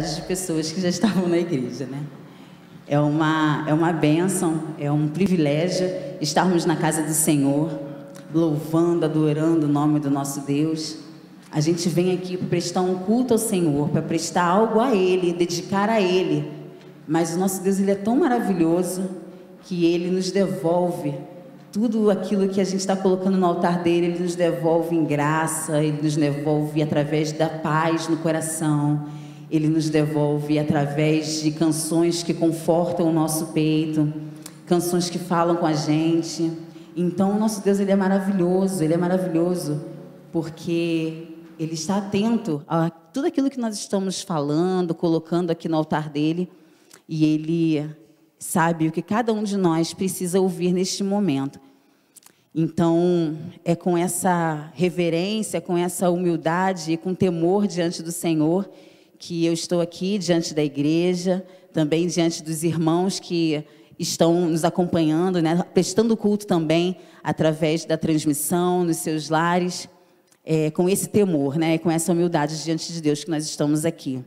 de pessoas que já estavam na igreja, né? É uma bênção, é um privilégio estarmos na casa do Senhor, louvando, adorando o nome do nosso Deus. A gente vem aqui para prestar um culto ao Senhor, para prestar algo a Ele, dedicar a Ele. Mas o nosso Deus, Ele é tão maravilhoso que Ele nos devolve tudo aquilo que a gente está colocando no altar dele. Ele nos devolve em graça, Ele nos devolve através da paz no coração. Ele nos devolve através de canções que confortam o nosso peito, canções que falam com a gente. Então, o nosso Deus, Ele é maravilhoso, porque Ele está atento a tudo aquilo que nós estamos falando, colocando aqui no altar dele, e Ele sabe o que cada um de nós precisa ouvir neste momento. Então, é com essa reverência, com essa humildade e com temor diante do Senhor que eu estou aqui diante da igreja, também diante dos irmãos que estão nos acompanhando, né, prestando culto também através da transmissão nos seus lares, com esse temor, né, com essa humildade diante de Deus que nós estamos aqui.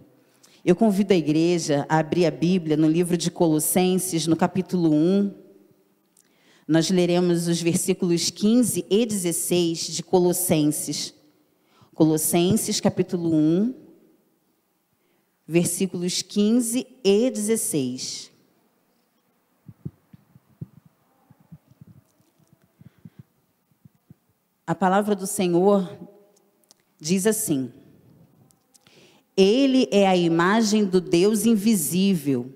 Eu convido a igreja a abrir a Bíblia no livro de Colossenses, no capítulo 1. Nós leremos os versículos 15 e 16 de Colossenses. Colossenses, capítulo 1. Versículos 15 e 16. A palavra do Senhor diz assim: Ele é a imagem do Deus invisível,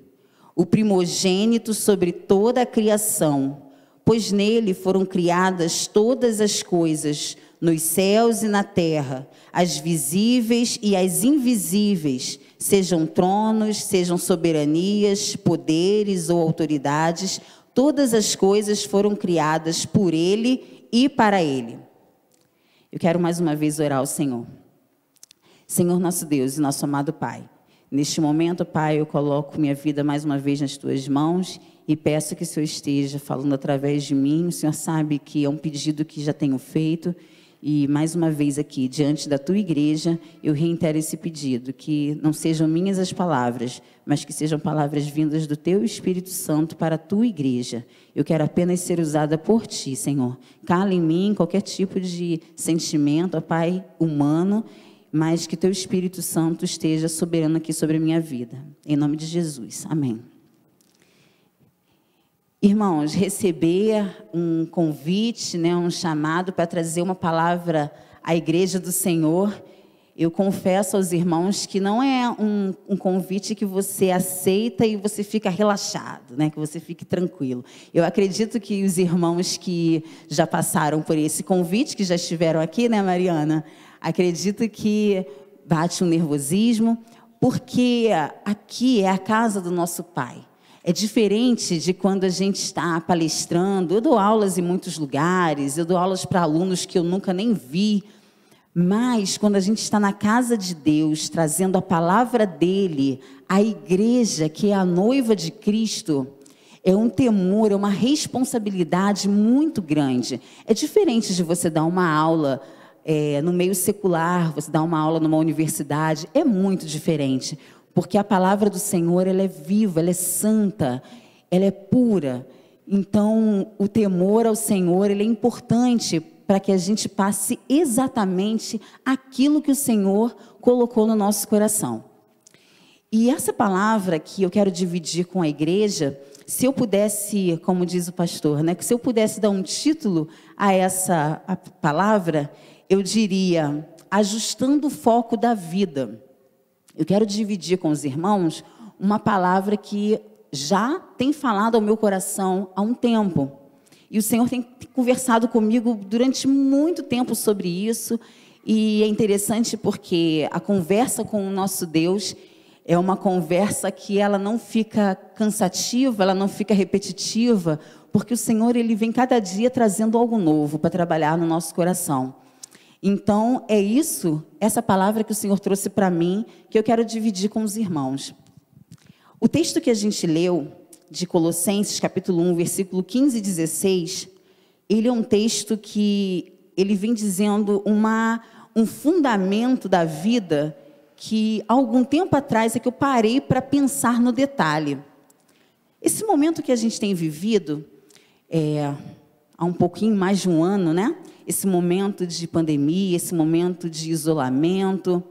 o primogênito sobre toda a criação, pois nele foram criadas todas as coisas, nos céus e na terra, as visíveis e as invisíveis, sejam tronos, sejam soberanias, poderes ou autoridades, todas as coisas foram criadas por Ele e para Ele. Eu quero mais uma vez orar ao Senhor. Senhor nosso Deus e nosso amado Pai, neste momento, Pai, eu coloco minha vida mais uma vez nas Tuas mãos e peço que o Senhor esteja falando através de mim. O Senhor sabe que é um pedido que já tenho feito. E mais uma vez aqui, diante da tua igreja, eu reitero esse pedido, que não sejam minhas as palavras, mas que sejam palavras vindas do teu Espírito Santo para a tua igreja. Eu quero apenas ser usada por ti, Senhor. Cala em mim qualquer tipo de sentimento, ó Pai, humano, mas que teu Espírito Santo esteja soberano aqui sobre a minha vida. Em nome de Jesus. Amém. Irmãos, receber um convite, né, um chamado para trazer uma palavra à igreja do Senhor, eu confesso aos irmãos que não é um convite que você aceita e você fica relaxado, né, que você fique tranquilo. Eu acredito que os irmãos que já passaram por esse convite, que já estiveram aqui, né, Mariana, acredito que bate um nervosismo, porque aqui é a casa do nosso Pai. É diferente de quando a gente está palestrando. Eu dou aulas em muitos lugares, eu dou aulas para alunos que eu nunca nem vi. Mas quando a gente está na casa de Deus, trazendo a palavra dEle, a igreja, que é a noiva de Cristo, é um temor, é uma responsabilidade muito grande. É diferente de você dar uma aula no meio secular, você dar uma aula numa universidade, é muito diferente. Porque a palavra do Senhor, ela é viva, ela é santa, ela é pura. Então, o temor ao Senhor, ele é importante para que a gente passe exatamente aquilo que o Senhor colocou no nosso coração. E essa palavra que eu quero dividir com a igreja, se eu pudesse, como diz o pastor, né, que se eu pudesse dar um título a essa palavra, eu diria: ajustando o foco da vida. Eu quero dividir com os irmãos uma palavra que já tem falado ao meu coração há um tempo. E o Senhor tem conversado comigo durante muito tempo sobre isso. E é interessante porque a conversa com o nosso Deus é uma conversa que ela não fica cansativa, ela não fica repetitiva, porque o Senhor, Ele vem cada dia trazendo algo novo para trabalhar no nosso coração. Então, é isso, essa palavra que o Senhor trouxe para mim, que eu quero dividir com os irmãos. O texto que a gente leu, de Colossenses, capítulo 1, versículo 15 e 16, ele é um texto que ele vem dizendo um fundamento da vida que há algum tempo atrás é que eu parei para pensar no detalhe. Esse momento que a gente tem vivido, há um pouquinho mais de um ano, né? Esse momento de pandemia, esse momento de isolamento,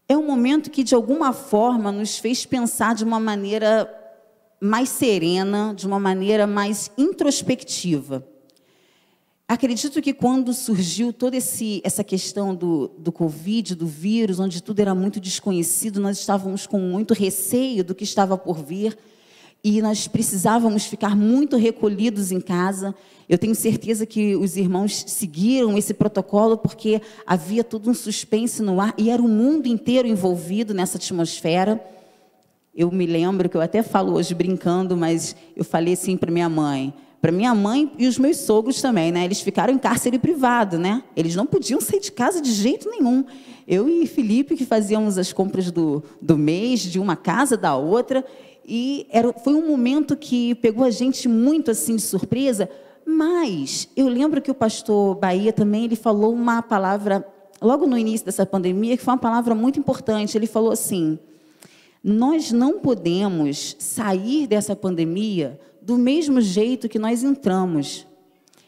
é um momento que, de alguma forma, nos fez pensar de uma maneira mais serena, de uma maneira mais introspectiva. Acredito que quando surgiu toda essa questão do Covid, do vírus, onde tudo era muito desconhecido, nós estávamos com muito receio do que estava por vir e nós precisávamos ficar muito recolhidos em casa. Eu tenho certeza que os irmãos seguiram esse protocolo porque havia todo um suspense no ar e era o mundo inteiro envolvido nessa atmosfera. Eu me lembro que eu até falo hoje brincando, mas eu falei assim para minha mãe e os meus sogros também, né? Eles ficaram em cárcere privado, né? Eles não podiam sair de casa de jeito nenhum. Eu e Felipe, que fazíamos as compras do mês, de uma casa da outra, e foi um momento que pegou a gente muito assim de surpresa, mas eu lembro que o pastor Bahia também, ele falou uma palavra, logo no início dessa pandemia, que foi uma palavra muito importante. Ele falou assim: nós não podemos sair dessa pandemia do mesmo jeito que nós entramos.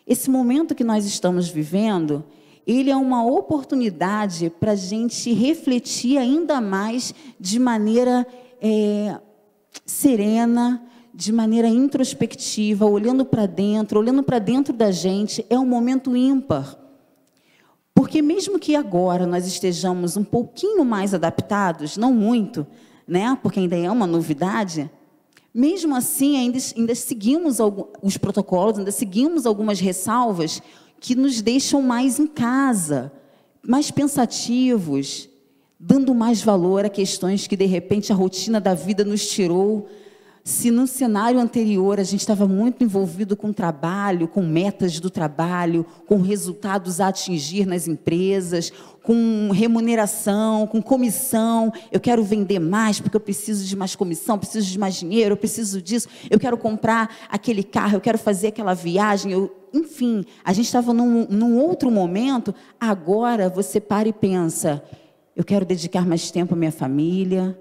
Esse momento que nós estamos vivendo, ele é uma oportunidade para a gente refletir ainda mais de maneira serena, de maneira introspectiva, olhando para dentro da gente. É um momento ímpar. Porque mesmo que agora nós estejamos um pouquinho mais adaptados, não muito, né? Porque ainda é uma novidade, mesmo assim, ainda seguimos os protocolos, ainda seguimos algumas ressalvas que nos deixam mais em casa, mais pensativos, dando mais valor a questões que, de repente, a rotina da vida nos tirou. Se no cenário anterior a gente estava muito envolvido com trabalho, com metas do trabalho, com resultados a atingir nas empresas, com remuneração, com comissão, eu quero vender mais porque eu preciso de mais comissão, preciso de mais dinheiro, eu preciso disso, eu quero comprar aquele carro, eu quero fazer aquela viagem, enfim, a gente estava num outro momento. Agora você para e pensa: eu quero dedicar mais tempo à minha família,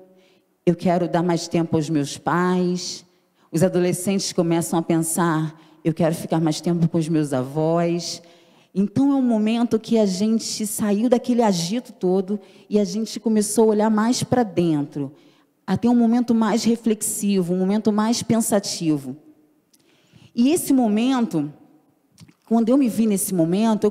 eu quero dar mais tempo aos meus pais. Os adolescentes começam a pensar: eu quero ficar mais tempo com os meus avós. Então é um momento que a gente saiu daquele agito todo e a gente começou a olhar mais para dentro, a ter um momento mais reflexivo, um momento mais pensativo. E esse momento, quando eu me vi nesse momento,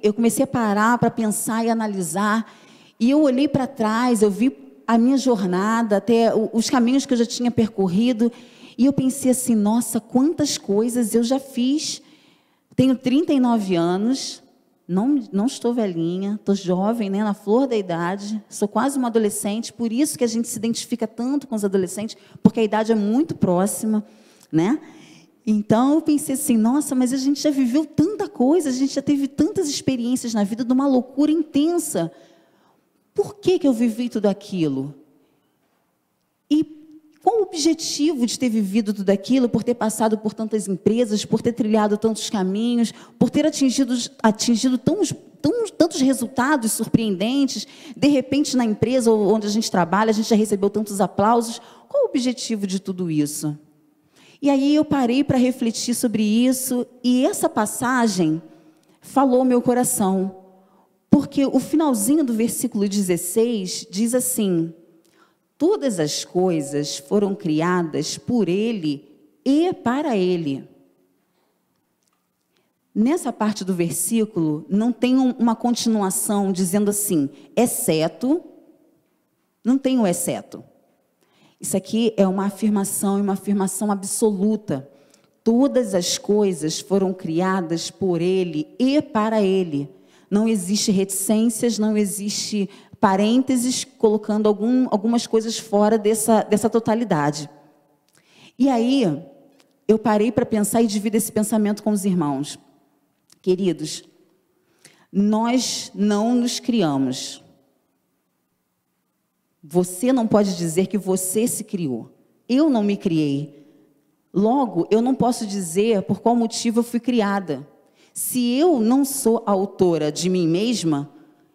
eu comecei a parar para pensar e analisar, e eu olhei para trás, eu vi a minha jornada, até os caminhos que eu já tinha percorrido, e eu pensei assim: nossa, quantas coisas eu já fiz. Tenho 39 anos, não estou velhinha, estou jovem, né, na flor da idade, sou quase uma adolescente, por isso que a gente se identifica tanto com os adolescentes, porque a idade é muito próxima, né? Então eu pensei assim: nossa, mas a gente já viveu tanta coisa, a gente já teve tantas experiências na vida, de uma loucura intensa. Por que eu vivi tudo aquilo? E qual o objetivo de ter vivido tudo aquilo, por ter passado por tantas empresas, por ter trilhado tantos caminhos, por ter atingido tantos resultados surpreendentes? De repente, na empresa onde a gente trabalha, a gente já recebeu tantos aplausos. Qual o objetivo de tudo isso? E aí eu parei para refletir sobre isso, e essa passagem falou meu coração. Porque o finalzinho do versículo 16 diz assim: todas as coisas foram criadas por Ele e para Ele. Nessa parte do versículo, não tem uma continuação dizendo assim, exceto, não tem o exceto. Isso aqui é uma afirmação, e uma afirmação absoluta. Todas as coisas foram criadas por Ele e para Ele. Não existe reticências, não existe parênteses colocando algumas coisas fora dessa totalidade. E aí, eu parei para pensar e divido esse pensamento com os irmãos. Queridos, nós não nos criamos. Você não pode dizer que você se criou. Eu não me criei. Logo, eu não posso dizer por qual motivo eu fui criada. Se eu não sou a autora de mim mesma,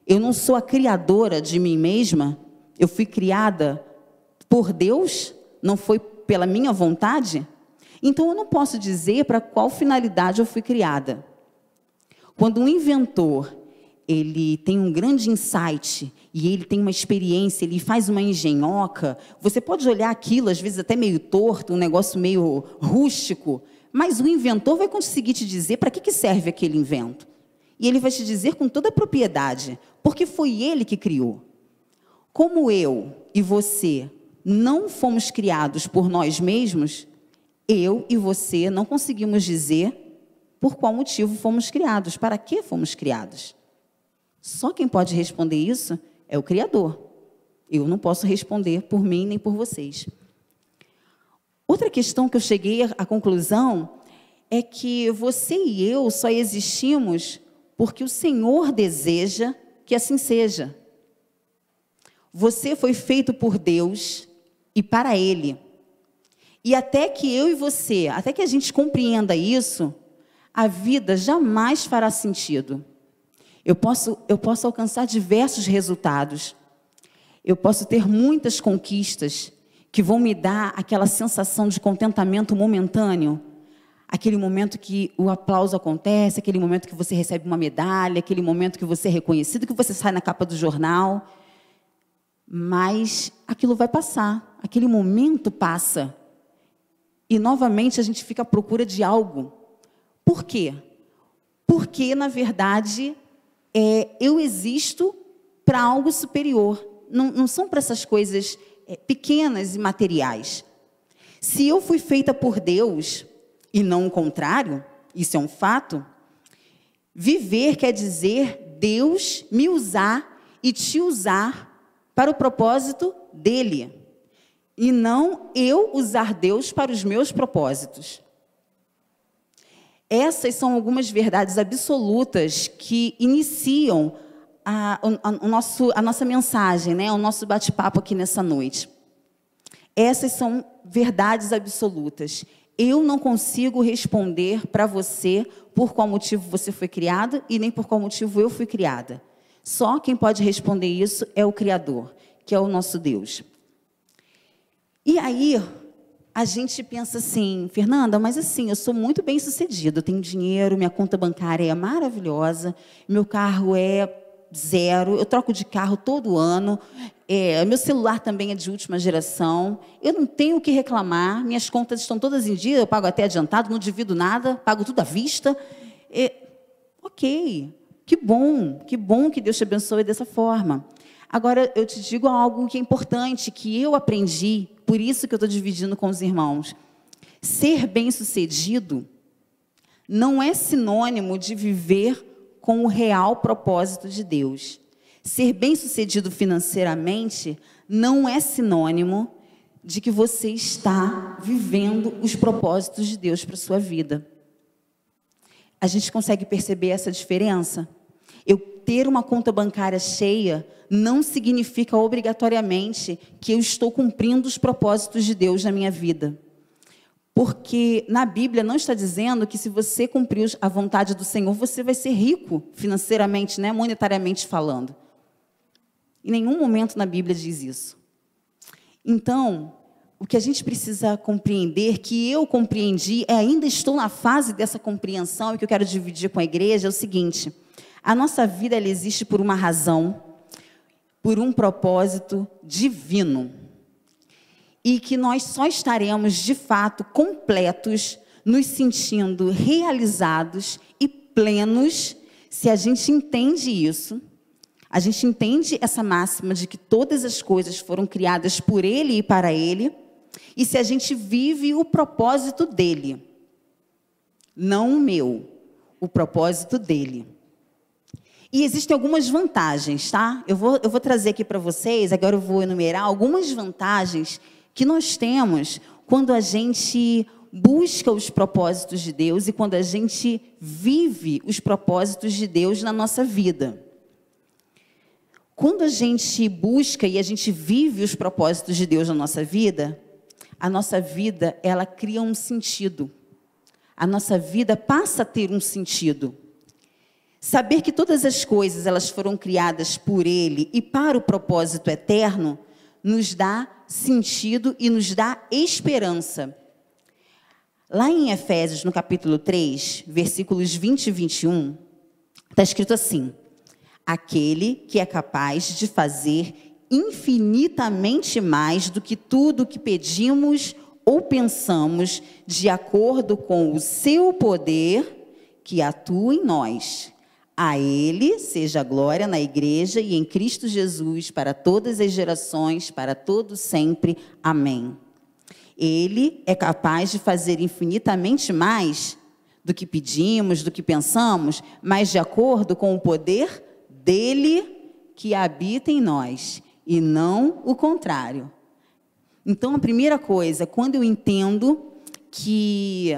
eu não sou a criadora de mim mesma, Eu fui criada por Deus? Não foi pela minha vontade? Então, eu não posso dizer para qual finalidade eu fui criada. Quando um inventor, ele tem um grande insight, e ele tem uma experiência, ele faz uma engenhoca, você pode olhar aquilo, às vezes até meio torto, um negócio meio rústico, mas o inventor vai conseguir te dizer para que serve aquele invento. E ele vai te dizer com toda a propriedade, porque foi ele que criou. Como eu e você não fomos criados por nós mesmos, eu e você não conseguimos dizer por qual motivo fomos criados, para que fomos criados. Só quem pode responder isso é o Criador. Eu não posso responder por mim nem por vocês. Outra questão que eu cheguei à conclusão é que você e eu só existimos porque o Senhor deseja que assim seja. Você foi feito por Deus e para Ele. E até que eu e você, até que a gente compreenda isso, a vida jamais fará sentido. Eu posso alcançar diversos resultados. Eu posso ter muitas conquistas que vão me dar aquela sensação de contentamento momentâneo. Aquele momento que o aplauso acontece, aquele momento que você recebe uma medalha, aquele momento que você é reconhecido, que você sai na capa do jornal. Mas aquilo vai passar, aquele momento passa. E novamente a gente fica à procura de algo. Por quê? Porque, na verdade, eu existo para algo superior. Não são para essas coisas pequenas e materiais. Se eu fui feita por Deus e não o contrário, isso é um fato, viver quer dizer Deus me usar e te usar para o propósito dele. E não eu usar Deus para os meus propósitos. Essas são algumas verdades absolutas que iniciam a nossa mensagem, né? O nosso bate-papo aqui nessa noite. Essas são verdades absolutas. Eu não consigo responder para você por qual motivo você foi criado e nem por qual motivo eu fui criada. Só quem pode responder isso é o Criador, que é o nosso Deus. E aí, a gente pensa assim, Fernanda, mas assim, eu sou muito bem-sucedida, eu tenho dinheiro, minha conta bancária é maravilhosa, meu carro é zero, eu troco de carro todo ano, meu celular também é de última geração, eu não tenho o que reclamar, minhas contas estão todas em dia, eu pago até adiantado, não divido nada, pago tudo à vista. Ok, que bom que Deus te abençoe dessa forma. Agora, eu te digo algo que é importante, que eu aprendi, por isso que eu estou dividindo com os irmãos. Ser bem-sucedido não é sinônimo de viver com o real propósito de Deus. Ser bem-sucedido financeiramente não é sinônimo de que você está vivendo os propósitos de Deus para a sua vida. A gente consegue perceber essa diferença? Eu ter uma conta bancária cheia não significa obrigatoriamente que eu estou cumprindo os propósitos de Deus na minha vida. Porque na Bíblia não está dizendo que se você cumprir a vontade do Senhor, você vai ser rico financeiramente, né, monetariamente falando. Em nenhum momento na Bíblia diz isso. Então, o que a gente precisa compreender, que eu compreendi, ainda estou na fase dessa compreensão, e que eu quero dividir com a igreja, é o seguinte: a nossa vida ela existe por uma razão, por um propósito divino. E que nós só estaremos, de fato, completos, nos sentindo realizados e plenos, se a gente entende isso. A gente entende essa máxima de que todas as coisas foram criadas por Ele e para Ele, e se a gente vive o propósito dEle, não o meu, o propósito dEle. E existem algumas vantagens, tá? Eu vou trazer aqui para vocês, agora eu vou enumerar algumas vantagens que nós temos quando a gente busca os propósitos de Deus e quando a gente vive os propósitos de Deus na nossa vida. Quando a gente busca e a gente vive os propósitos de Deus na nossa vida, a nossa vida, ela cria um sentido. A nossa vida passa a ter um sentido. Saber que todas as coisas elas foram criadas por Ele e para o propósito eterno nos dá sentido e nos dá esperança. Lá em Efésios, no capítulo 3, versículos 20 e 21, está escrito assim: aquele que é capaz de fazer infinitamente mais do que tudo que pedimos ou pensamos, de acordo com o seu poder que atua em nós. A Ele seja a glória na Igreja e em Cristo Jesus, para todas as gerações, para todos sempre. Amém. Ele é capaz de fazer infinitamente mais do que pedimos, do que pensamos, mas de acordo com o poder dele que habita em nós, e não o contrário. Então, a primeira coisa, quando eu entendo que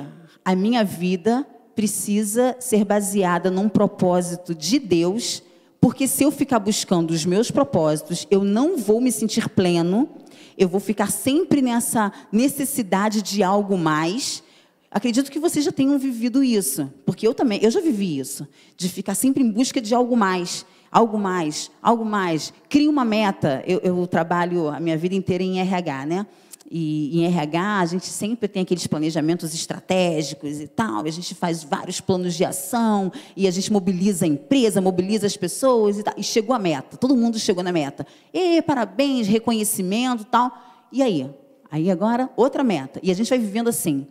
a minha vida precisa ser baseada num propósito de Deus, porque se eu ficar buscando os meus propósitos, eu não vou me sentir pleno, eu vou ficar sempre nessa necessidade de algo mais. Acredito que vocês já tenham vivido isso, porque eu já vivi isso, de ficar sempre em busca de algo mais. Algo mais, algo mais. Cria uma meta. Eu trabalho a minha vida inteira em RH, né? E em RH a gente sempre tem aqueles planejamentos estratégicos e tal. A gente faz vários planos de ação e a gente mobiliza a empresa, mobiliza as pessoas e tal. E chegou a meta. Todo mundo chegou na meta. E parabéns, reconhecimento e tal. E aí? Aí agora outra meta. E a gente vai vivendo assim.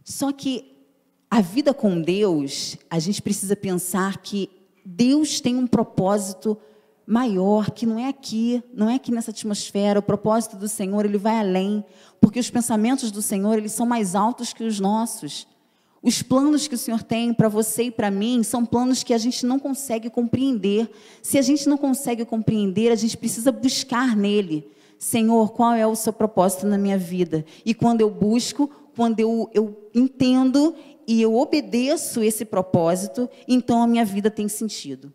Só que a vida com Deus, a gente precisa pensar que Deus tem um propósito maior, que não é aqui nessa atmosfera. O propósito do Senhor, ele vai além, porque os pensamentos do Senhor, eles são mais altos que os nossos. Os planos que o Senhor tem para você e para mim são planos que a gente não consegue compreender. Se a gente não consegue compreender, a gente precisa buscar nele. Senhor, qual é o seu propósito na minha vida? E quando eu busco, quando eu entendo e eu obedeço esse propósito, então a minha vida tem sentido.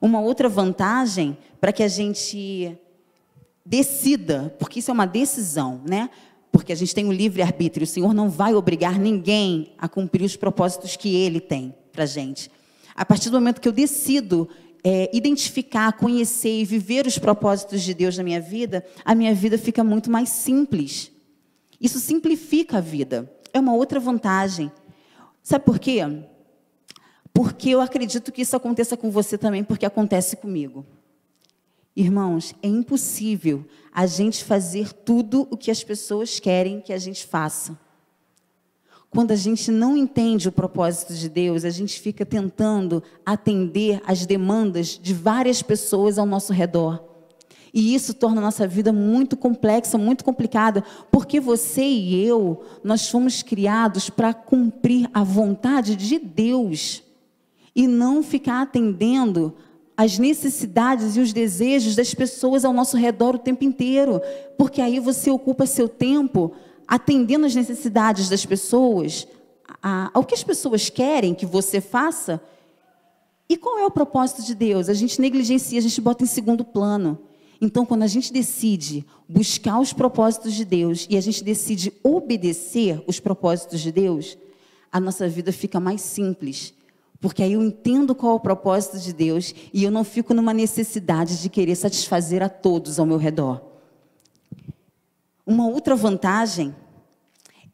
Uma outra vantagem para que a gente decida, porque isso é uma decisão, né? Porque a gente tem o livre-arbítrio, o Senhor não vai obrigar ninguém a cumprir os propósitos que Ele tem para a gente. A partir do momento que eu decido identificar, conhecer e viver os propósitos de Deus na minha vida, a minha vida fica muito mais simples. Isso simplifica a vida. É uma outra vantagem. Sabe por quê? Porque eu acredito que isso aconteça com você também, porque acontece comigo. Irmãos, é impossível a gente fazer tudo o que as pessoas querem que a gente faça. Quando a gente não entende o propósito de Deus, a gente fica tentando atender às demandas de várias pessoas ao nosso redor. E isso torna a nossa vida muito complexa, muito complicada, porque você e eu, nós fomos criados para cumprir a vontade de Deus e não ficar atendendo às necessidades e os desejos das pessoas ao nosso redor o tempo inteiro, porque aí você ocupa seu tempo atendendo às necessidades das pessoas, ao que as pessoas querem que você faça. E qual é o propósito de Deus? A gente negligencia, a gente bota em segundo plano. Então, quando a gente decide buscar os propósitos de Deus e a gente decide obedecer os propósitos de Deus, a nossa vida fica mais simples. Porque aí eu entendo qual é o propósito de Deus e eu não fico numa necessidade de querer satisfazer a todos ao meu redor. Uma outra vantagem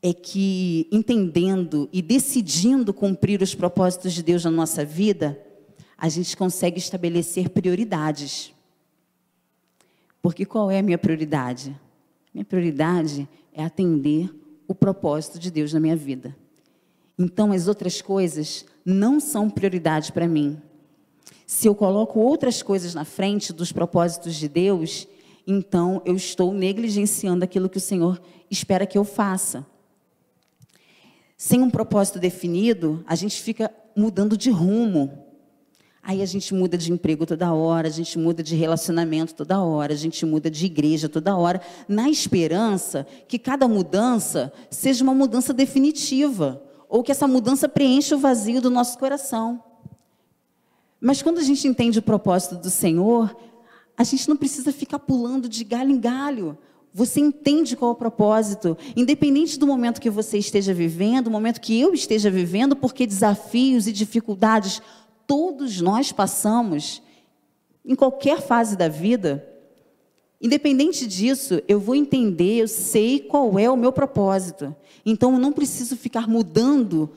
é que, entendendo e decidindo cumprir os propósitos de Deus na nossa vida, a gente consegue estabelecer prioridades. Porque qual é a minha prioridade? Minha prioridade é atender o propósito de Deus na minha vida. Então, as outras coisas não são prioridade para mim. Se eu coloco outras coisas na frente dos propósitos de Deus, então eu estou negligenciando aquilo que o Senhor espera que eu faça. Sem um propósito definido, a gente fica mudando de rumo. Aí a gente muda de emprego toda hora, a gente muda de relacionamento toda hora, a gente muda de igreja toda hora, na esperança que cada mudança seja uma mudança definitiva, ou que essa mudança preencha o vazio do nosso coração. Mas quando a gente entende o propósito do Senhor, a gente não precisa ficar pulando de galho em galho. Você entende qual é o propósito, independente do momento que você esteja vivendo, do momento que eu esteja vivendo, porque desafios e dificuldades todos nós passamos, em qualquer fase da vida. Independente disso, eu vou entender, eu sei qual é o meu propósito. Então, eu não preciso ficar mudando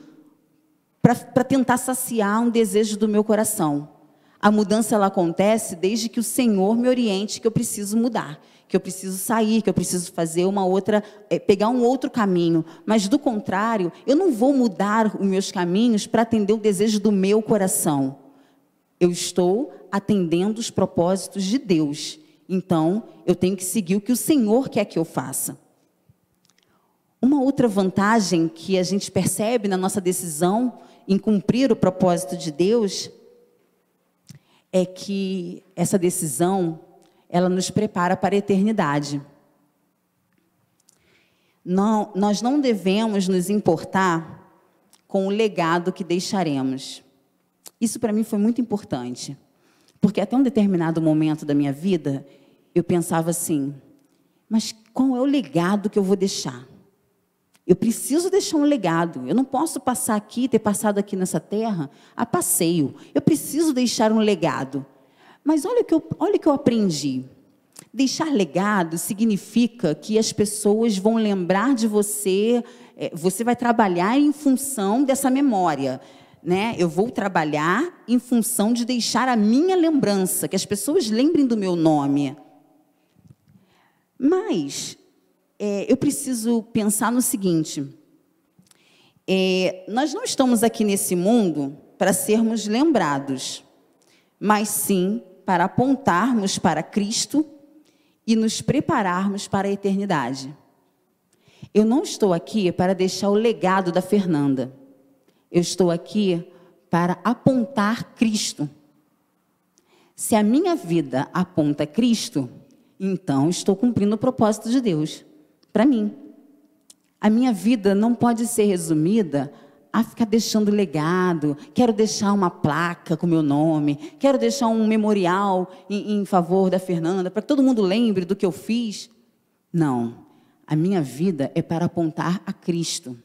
para tentar saciar um desejo do meu coração. A mudança, ela acontece desde que o Senhor me oriente que eu preciso mudar, que eu preciso sair, que eu preciso fazer uma outra, pegar um outro caminho. Mas, do contrário, eu não vou mudar os meus caminhos para atender o desejo do meu coração. Eu estou atendendo os propósitos de Deus. Então, eu tenho que seguir o que o Senhor quer que eu faça. Uma outra vantagem que a gente percebe na nossa decisão em cumprir o propósito de Deus é que essa decisão, ela nos prepara para a eternidade. Nós não devemos nos importar com o legado que deixaremos. Isso para mim foi muito importante, porque até um determinado momento da minha vida, eu pensava assim, mas qual é o legado que eu vou deixar? Eu preciso deixar um legado. Eu não posso passar aqui, ter passado aqui nessa terra a passeio. Eu preciso deixar um legado. Mas olha o que eu aprendi. Deixar legado significa que as pessoas vão lembrar de você, você vai trabalhar em função dessa memória, né? Eu vou trabalhar em função de deixar a minha lembrança, que as pessoas lembrem do meu nome. Mas eu preciso pensar no seguinte, nós não estamos aqui nesse mundo para sermos lembrados, mas sim para apontarmos para Cristo e nos prepararmos para a eternidade. Eu não estou aqui para deixar o legado da Fernanda, eu estou aqui para apontar Cristo. Se a minha vida aponta Cristo, então estou cumprindo o propósito de Deus para mim. A minha vida não pode ser resumida a ficar deixando legado. Quero deixar uma placa com meu nome, quero deixar um memorial em favor da Fernanda, para que todo mundo lembre do que eu fiz. Não, a minha vida é para apontar a Cristo.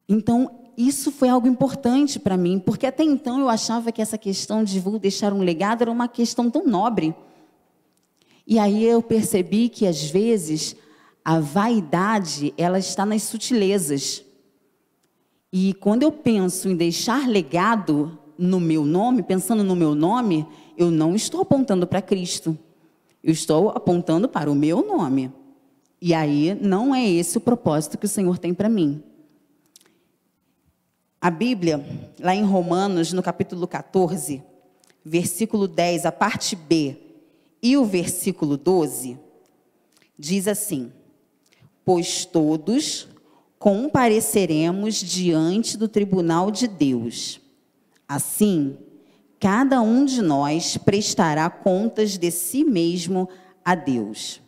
Então, isso foi algo importante para mim, porque até então eu achava que essa questão de vou deixar um legado era uma questão tão nobre. E aí eu percebi que, às vezes, a vaidade, ela está nas sutilezas. E quando eu penso em deixar legado no meu nome, pensando no meu nome, eu não estou apontando para Cristo. Eu estou apontando para o meu nome. E aí não é esse o propósito que o Senhor tem para mim. A Bíblia, lá em Romanos, no capítulo 14, versículo 10, a parte B, e o versículo 12, diz assim: pois todos compareceremos diante do tribunal de Deus. Assim, cada um de nós prestará contas de si mesmo a Deus.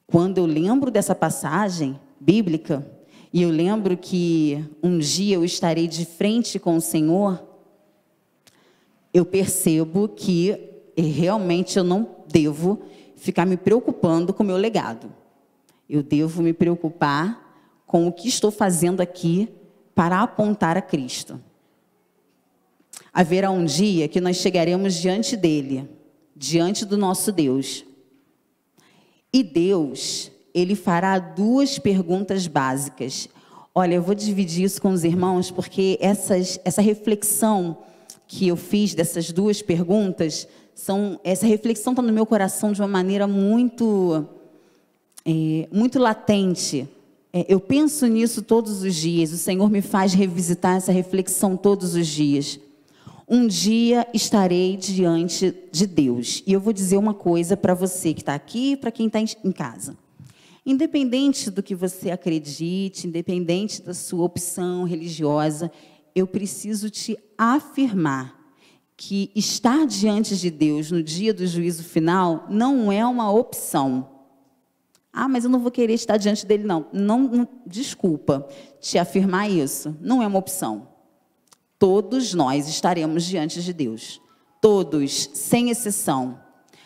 Quando eu lembro dessa passagem bíblica, e eu lembro que um dia eu estarei de frente com o Senhor, eu percebo que realmente eu não devo ficar me preocupando com o meu legado. Eu devo me preocupar com o que estou fazendo aqui para apontar a Cristo. Haverá um dia que nós chegaremos diante dele, diante do nosso Deus. E Deus, ele fará duas perguntas básicas. Olha, eu vou dividir isso com os irmãos, porque essa reflexão que eu fiz dessas duas perguntas, essa reflexão está no meu coração de uma maneira muito latente. Eu penso nisso todos os dias, o Senhor me faz revisitar essa reflexão todos os dias. Um dia estarei diante de Deus. E eu vou dizer uma coisa para você que está aqui e para quem está em casa. Independente do que você acredite, independente da sua opção religiosa, eu preciso te afirmar que estar diante de Deus no dia do juízo final não é uma opção. Ah, mas eu não vou querer estar diante dele, não. Não, desculpa te afirmar isso. Não é uma opção. Todos nós estaremos diante de Deus. Todos, sem exceção.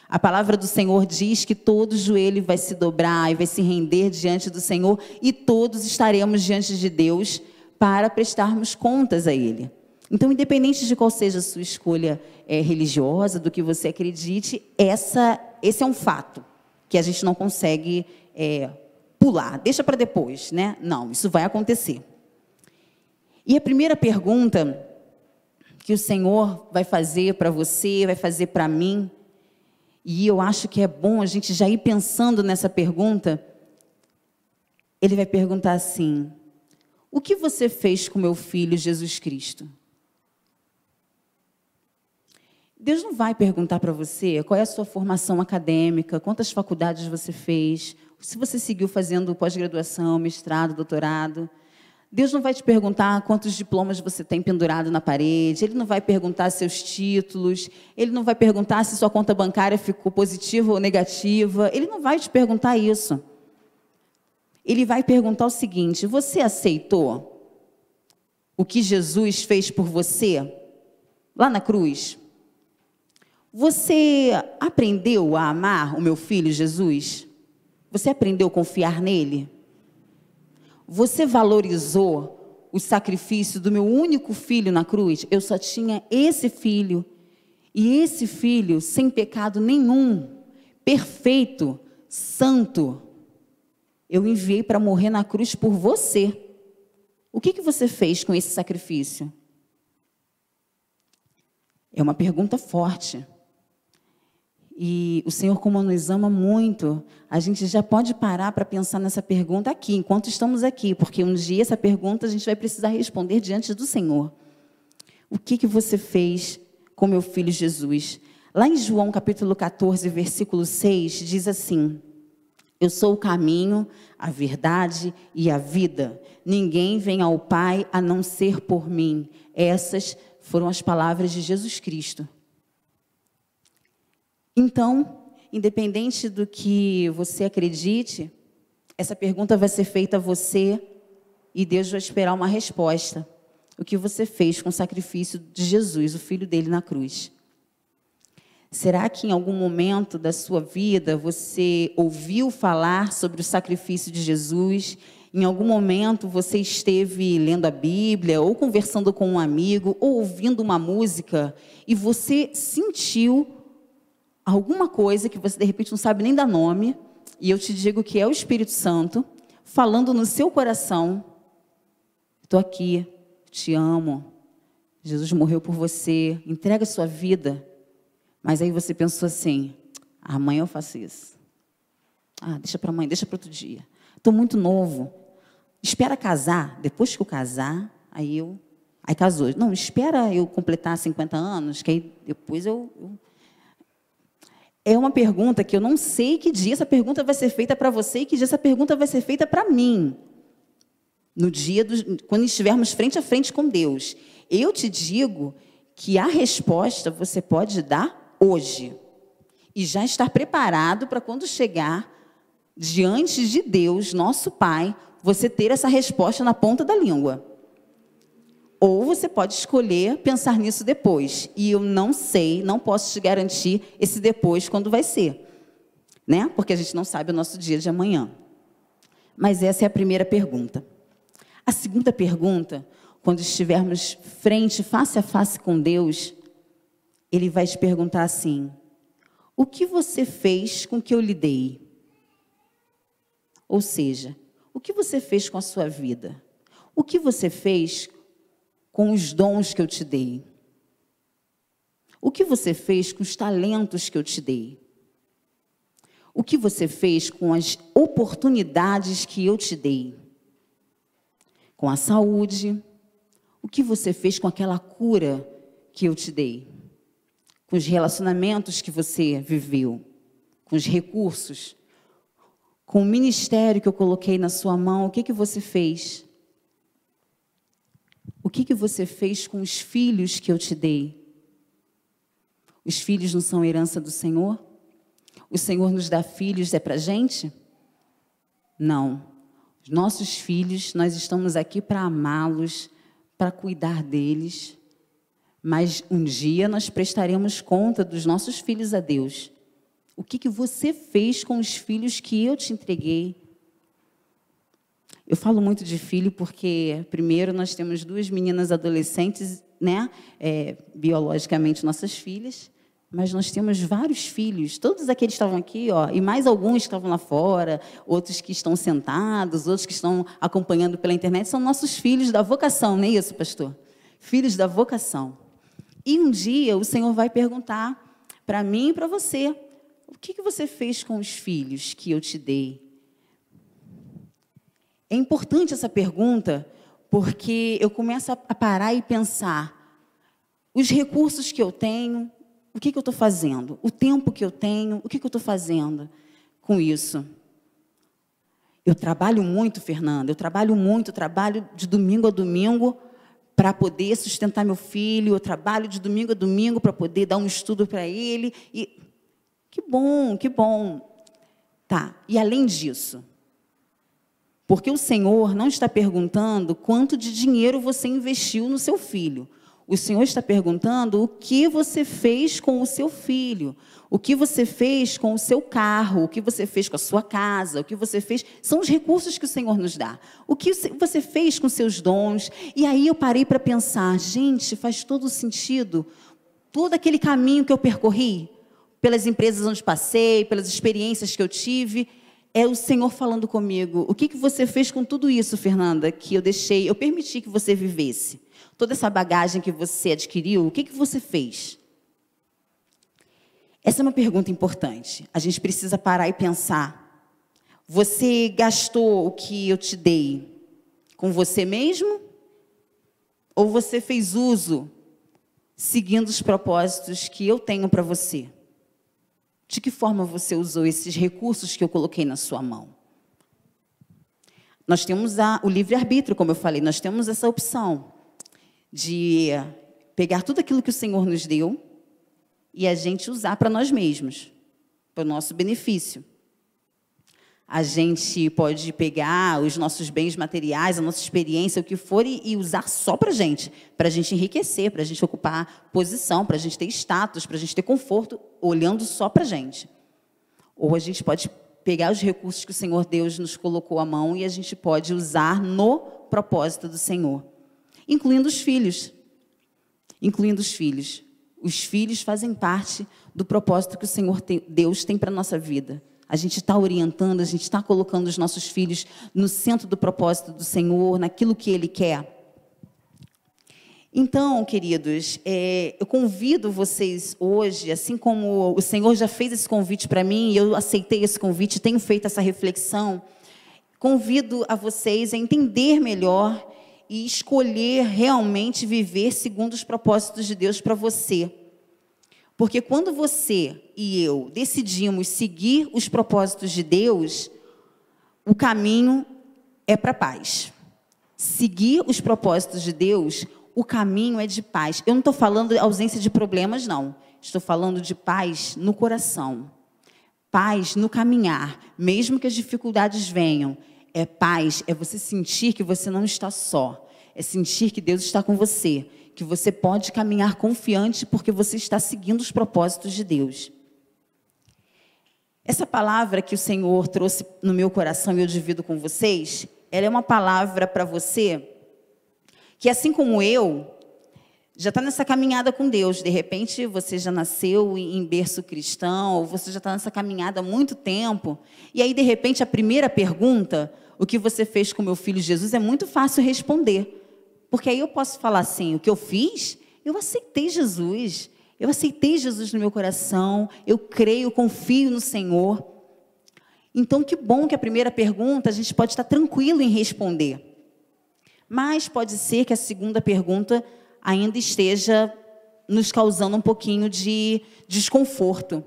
A palavra do Senhor diz que todo joelho vai se dobrar e vai se render diante do Senhor, e todos estaremos diante de Deus para prestarmos contas a Ele. Então, independente de qual seja a sua escolha religiosa, do que você acredite, esse é um fato que a gente não consegue pular. Deixa para depois, né? Não, isso vai acontecer. E a primeira pergunta que o Senhor vai fazer para você, vai fazer para mim, e eu acho que é bom a gente já ir pensando nessa pergunta. Ele vai perguntar assim: o que você fez com meu filho Jesus Cristo? Deus não vai perguntar para você qual é a sua formação acadêmica, quantas faculdades você fez, se você seguiu fazendo pós-graduação, mestrado, doutorado. Deus não vai te perguntar quantos diplomas você tem pendurado na parede. Ele não vai perguntar seus títulos. Ele não vai perguntar se sua conta bancária ficou positiva ou negativa. Ele não vai te perguntar isso. Ele vai perguntar o seguinte: você aceitou o que Jesus fez por você lá na cruz? Você aprendeu a amar o meu filho Jesus? Você aprendeu a confiar nele? Você valorizou o sacrifício do meu único filho na cruz? Eu só tinha esse filho, e esse filho sem pecado nenhum, perfeito, santo, eu enviei para morrer na cruz por você. O que você fez com esse sacrifício? É uma pergunta forte. E o Senhor, como nos ama muito, a gente já pode parar para pensar nessa pergunta aqui, enquanto estamos aqui, porque um dia essa pergunta a gente vai precisar responder diante do Senhor. O que você fez com meu filho Jesus? Lá em João capítulo 14, versículo 6, diz assim: eu sou o caminho, a verdade e a vida. Ninguém vem ao Pai a não ser por mim. Essas foram as palavras de Jesus Cristo. Então, independente do que você acredite, essa pergunta vai ser feita a você e Deus vai esperar uma resposta. O que você fez com o sacrifício de Jesus, o Filho dele na cruz? Será que em algum momento da sua vida você ouviu falar sobre o sacrifício de Jesus? Em algum momento você esteve lendo a Bíblia, ou conversando com um amigo, ou ouvindo uma música, e você sentiu alguma coisa que você de repente não sabe nem dar nome, e eu te digo que é o Espírito Santo falando no seu coração: estou aqui, te amo, Jesus morreu por você, entrega a sua vida. Mas aí você pensou assim: amanhã eu faço isso. Deixa para amanhã, deixa para outro dia. Estou muito novo. Espera casar, depois que eu casar, aí casou. Não, espera eu completar 50 anos, que aí depois É uma pergunta que eu não sei que dia essa pergunta vai ser feita para você e que dia essa pergunta vai ser feita para mim. No dia, quando estivermos frente a frente com Deus. Eu te digo que a resposta você pode dar hoje. E já estar preparado para quando chegar diante de Deus, nosso Pai, você ter essa resposta na ponta da língua. Ou você pode escolher pensar nisso depois. E eu não sei, não posso te garantir esse depois quando vai ser. Né? Porque a gente não sabe o nosso dia de amanhã. Mas essa é a primeira pergunta. A segunda pergunta, quando estivermos face a face com Deus, Ele vai te perguntar assim: o que você fez com o que eu lhe dei? Ou seja, o que você fez com a sua vida? O que você fez com os dons que eu te dei? O que você fez com os talentos que eu te dei? O que você fez com as oportunidades que eu te dei? Com a saúde? O que você fez com aquela cura que eu te dei? Com os relacionamentos que você viveu? Com os recursos? Com o ministério que eu coloquei na sua mão? O que você fez? O que você fez com os filhos que eu te dei? Os filhos não são herança do Senhor? O Senhor nos dá filhos, é para a gente? Não. Os nossos filhos, nós estamos aqui para amá-los, para cuidar deles. Mas um dia nós prestaremos conta dos nossos filhos a Deus. O que você fez com os filhos que eu te entreguei? Eu falo muito de filho porque, primeiro, nós temos 2 meninas adolescentes né, biologicamente nossas filhas, mas nós temos vários filhos, todos aqueles que estavam aqui, ó, e mais alguns que estavam lá fora, outros que estão sentados, outros que estão acompanhando pela internet, são nossos filhos da vocação, não é isso, pastor? Filhos da vocação. E um dia o Senhor vai perguntar para mim e para você, o que você fez com os filhos que eu te dei? É importante essa pergunta, porque eu começo a parar e pensar, os recursos que eu tenho, o que eu estou fazendo? O tempo que eu tenho, o que eu estou fazendo com isso? Eu trabalho muito, Fernanda, eu trabalho de domingo a domingo para poder sustentar meu filho, eu trabalho de domingo a domingo para poder dar um estudo para ele. E que bom, que bom. Tá, e além disso, porque o Senhor não está perguntando quanto de dinheiro você investiu no seu filho. O Senhor está perguntando o que você fez com o seu filho, o que você fez com o seu carro, o que você fez com a sua casa, o que você fez... São os recursos que o Senhor nos dá. O que você fez com seus dons. E aí eu parei para pensar, gente, faz todo sentido. Todo aquele caminho que eu percorri, pelas empresas onde passei, pelas experiências que eu tive, é o Senhor falando comigo. O que você fez com tudo isso, Fernanda, que eu permiti que você vivesse? Toda essa bagagem que você adquiriu, o que você fez? Essa é uma pergunta importante. A gente precisa parar e pensar. Você gastou o que eu te dei com você mesmo? Ou você fez uso seguindo os propósitos que eu tenho para você? De que forma você usou esses recursos que eu coloquei na sua mão? Nós temos o livre-arbítrio, como eu falei, nós temos essa opção de pegar tudo aquilo que o Senhor nos deu e a gente usar para nós mesmos, para o nosso benefício. A gente pode pegar os nossos bens materiais, a nossa experiência, o que for, e usar só para a gente enriquecer, para a gente ocupar posição, para a gente ter status, para a gente ter conforto, olhando só para a gente. Ou a gente pode pegar os recursos que o Senhor Deus nos colocou à mão e a gente pode usar no propósito do Senhor. Incluindo os filhos. Incluindo os filhos. Os filhos fazem parte do propósito que o Senhor Deus tem para a nossa vida. A gente está orientando, a gente está colocando os nossos filhos no centro do propósito do Senhor, naquilo que Ele quer. Então, queridos, eu convido vocês hoje, assim como o Senhor já fez esse convite para mim, e eu aceitei esse convite, tenho feito essa reflexão, convido a vocês a entender melhor e escolher realmente viver segundo os propósitos de Deus para você. Porque quando você e eu decidimos seguir os propósitos de Deus, o caminho é para a paz. Seguir os propósitos de Deus, o caminho é de paz. Eu não estou falando de ausência de problemas, não. Estou falando de paz no coração. Paz no caminhar, mesmo que as dificuldades venham. É paz, é você sentir que você não está só. É sentir que Deus está com você. Que você pode caminhar confiante porque você está seguindo os propósitos de Deus. Essa palavra que o Senhor trouxe no meu coração e eu divido com vocês, ela é uma palavra para você que, assim como eu, já está nessa caminhada com Deus. De repente, você já nasceu em berço cristão, ou você já está nessa caminhada há muito tempo. E aí, de repente, a primeira pergunta, o que você fez com meu filho Jesus, é muito fácil responder. Porque aí eu posso falar assim, o que eu fiz? Eu aceitei Jesus. Eu aceitei Jesus no meu coração. Eu creio, confio no Senhor. Então, que bom que a primeira pergunta a gente pode estar tranquilo em responder. Mas pode ser que a segunda pergunta ainda esteja nos causando um pouquinho de desconforto.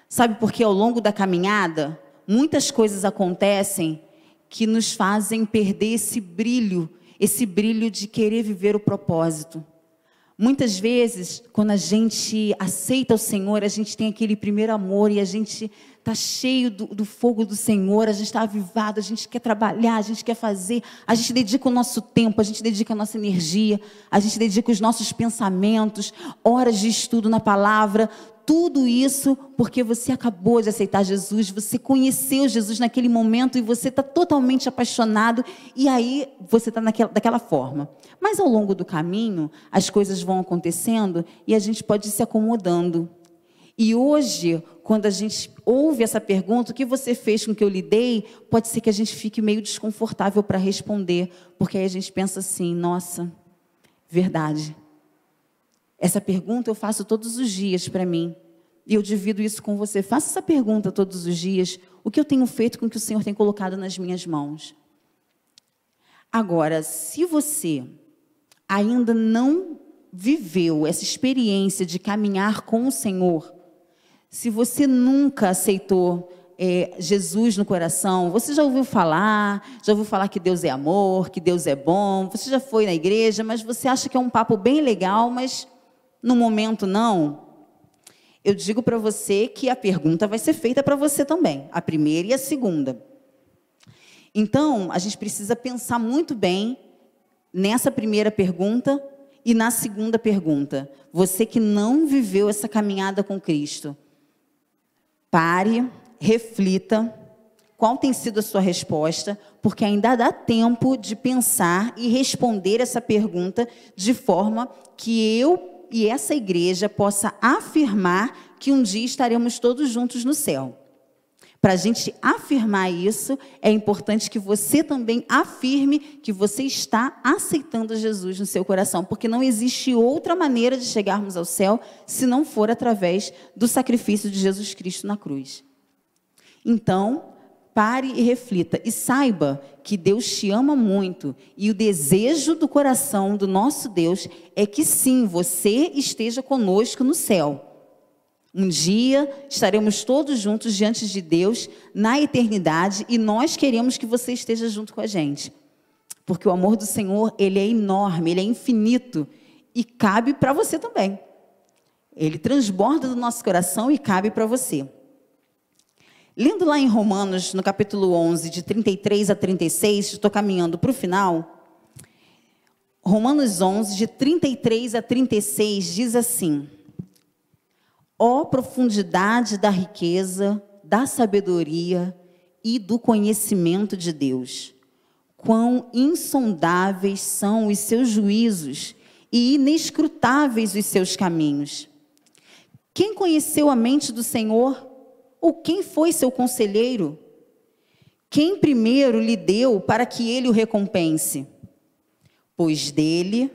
Sabe, porque ao longo da caminhada, muitas coisas acontecem que nos fazem perder esse brilho de querer viver o propósito. Muitas vezes, quando a gente aceita o Senhor, a gente tem aquele primeiro amor e a gente está cheio do fogo do Senhor, a gente está avivado, a gente quer trabalhar, a gente quer fazer, a gente dedica o nosso tempo, a gente dedica a nossa energia, a gente dedica os nossos pensamentos, horas de estudo na palavra, tudo isso porque você acabou de aceitar Jesus, você conheceu Jesus naquele momento e você está totalmente apaixonado, e aí você está daquela forma. Mas ao longo do caminho, as coisas vão acontecendo e a gente pode ir se acomodando. E hoje, quando a gente ouve essa pergunta, o que você fez com que eu lhe dei, pode ser que a gente fique meio desconfortável para responder, porque aí a gente pensa assim, nossa, verdade. Essa pergunta eu faço todos os dias para mim. E eu divido isso com você. Faça essa pergunta todos os dias. O que eu tenho feito com o que o Senhor tem colocado nas minhas mãos? Agora, se você ainda não viveu essa experiência de caminhar com o Senhor, se você nunca aceitou Jesus no coração, você já ouviu falar que Deus é amor, que Deus é bom, você já foi na igreja, mas você acha que é um papo bem legal, mas no momento não, eu digo para você que a pergunta vai ser feita para você também, a primeira e a segunda. Então, a gente precisa pensar muito bem nessa primeira pergunta e na segunda pergunta. Você que não viveu essa caminhada com Cristo, pare, reflita, qual tem sido a sua resposta, porque ainda dá tempo de pensar e responder essa pergunta de forma que eu e essa igreja possa afirmar que um dia estaremos todos juntos no céu. Para a gente afirmar isso, é importante que você também afirme que você está aceitando Jesus no seu coração, porque não existe outra maneira de chegarmos ao céu se não for através do sacrifício de Jesus Cristo na cruz. Então, pare e reflita e saiba que Deus te ama muito e o desejo do coração do nosso Deus é que sim, você esteja conosco no céu. Um dia estaremos todos juntos diante de Deus na eternidade e nós queremos que você esteja junto com a gente. Porque o amor do Senhor, ele é enorme, ele é infinito e cabe para você também. Ele transborda do nosso coração e cabe para você. Lendo lá em Romanos, no capítulo 11, de 33 a 36, estou caminhando para o final. Romanos 11, de 33 a 36, diz assim: ó profundidade da riqueza, da sabedoria e do conhecimento de Deus! Quão insondáveis são os seus juízos e inescrutáveis os seus caminhos! Quem conheceu a mente do Senhor? Ou quem foi seu conselheiro? Quem primeiro lhe deu para que ele o recompense? Pois dele,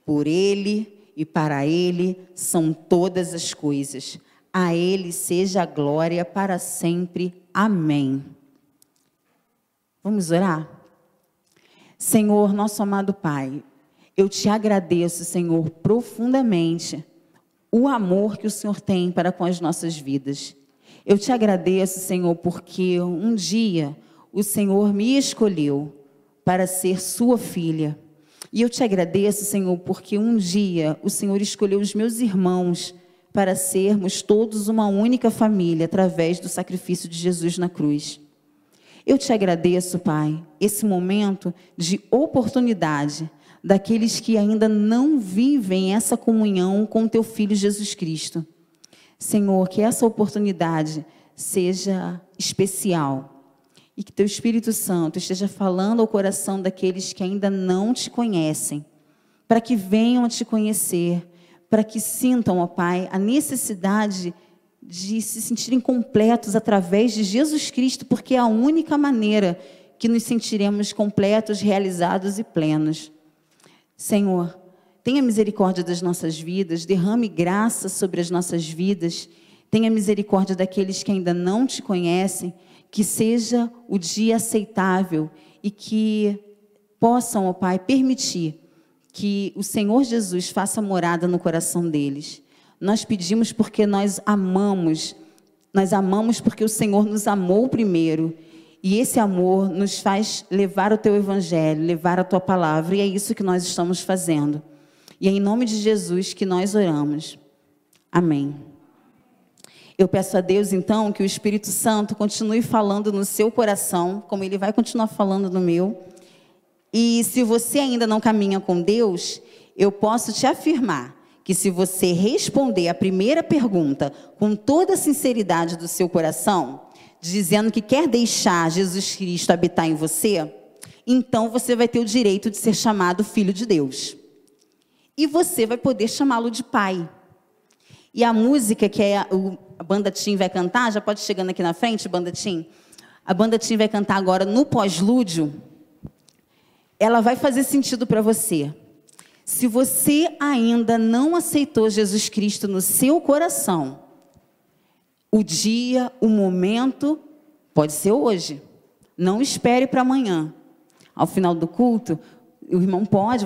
por ele e para ele são todas as coisas. A ele seja a glória para sempre. Amém. Vamos orar? Senhor, nosso amado Pai, eu te agradeço, Senhor, profundamente o amor que o Senhor tem para com as nossas vidas. Eu te agradeço, Senhor, porque um dia o Senhor me escolheu para ser sua filha. E eu te agradeço, Senhor, porque um dia o Senhor escolheu os meus irmãos para sermos todos uma única família através do sacrifício de Jesus na cruz. Eu te agradeço, Pai, esse momento de oportunidade daqueles que ainda não vivem essa comunhão com teu Filho Jesus Cristo. Senhor, que essa oportunidade seja especial e que teu Espírito Santo esteja falando ao coração daqueles que ainda não te conhecem, para que venham a te conhecer, para que sintam, ó Pai, a necessidade de se sentirem completos através de Jesus Cristo, porque é a única maneira que nos sentiremos completos, realizados e plenos. Senhor, tenha misericórdia das nossas vidas, derrame graça sobre as nossas vidas, tenha misericórdia daqueles que ainda não te conhecem, que seja o dia aceitável e que possam, ó Pai, permitir que o Senhor Jesus faça morada no coração deles. Nós pedimos porque nós amamos porque o Senhor nos amou primeiro, e esse amor nos faz levar o teu evangelho, levar a tua palavra, e é isso que nós estamos fazendo. E é em nome de Jesus que nós oramos. Amém. Eu peço a Deus, então, que o Espírito Santo continue falando no seu coração, como Ele vai continuar falando no meu. E se você ainda não caminha com Deus, eu posso te afirmar que se você responder a primeira pergunta com toda a sinceridade do seu coração, dizendo que quer deixar Jesus Cristo habitar em você, então você vai ter o direito de ser chamado filho de Deus. E você vai poder chamá-lo de pai. E a música que a Banda Tim vai cantar, já pode ir chegando aqui na frente, Banda Tim. A Banda Tim vai cantar agora no pós-lúdio. Ela vai fazer sentido para você. Se você ainda não aceitou Jesus Cristo no seu coração, o dia, o momento, pode ser hoje. Não espere para amanhã. Ao final do culto,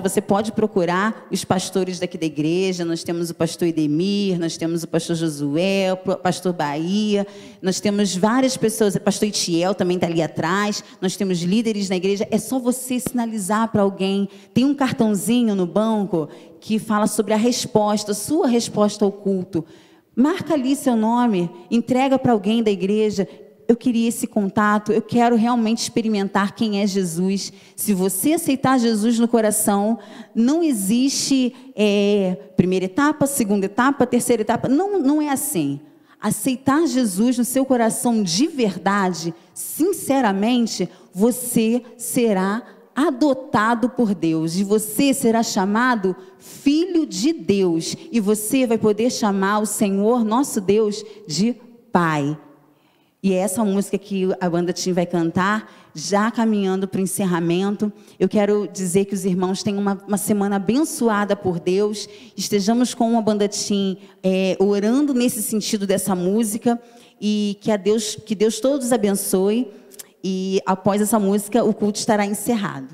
você pode procurar os pastores daqui da igreja. Nós temos o pastor Idemir, nós temos o pastor Josué, o pastor Bahia, nós temos várias pessoas, o pastor Itiel também está ali atrás, nós temos líderes na igreja. É só você sinalizar para alguém. Tem um cartãozinho no banco que fala sobre a resposta, sua resposta ao culto. Marca ali seu nome, entrega para alguém da igreja. Eu queria esse contato, eu quero realmente experimentar quem é Jesus. Se você aceitar Jesus no coração, não existe primeira etapa, segunda etapa, terceira etapa. Não é assim. Aceitar Jesus no seu coração de verdade, sinceramente, você será adotado por Deus. E você será chamado filho de Deus. E você vai poder chamar o Senhor, nosso Deus, de Pai. E é essa música que a Banda Tim vai cantar, já caminhando para o encerramento. Eu quero dizer que os irmãos tenham uma semana abençoada por Deus. Estejamos com a Banda Tim orando nesse sentido dessa música. E que Deus todos abençoe. E após essa música, o culto estará encerrado.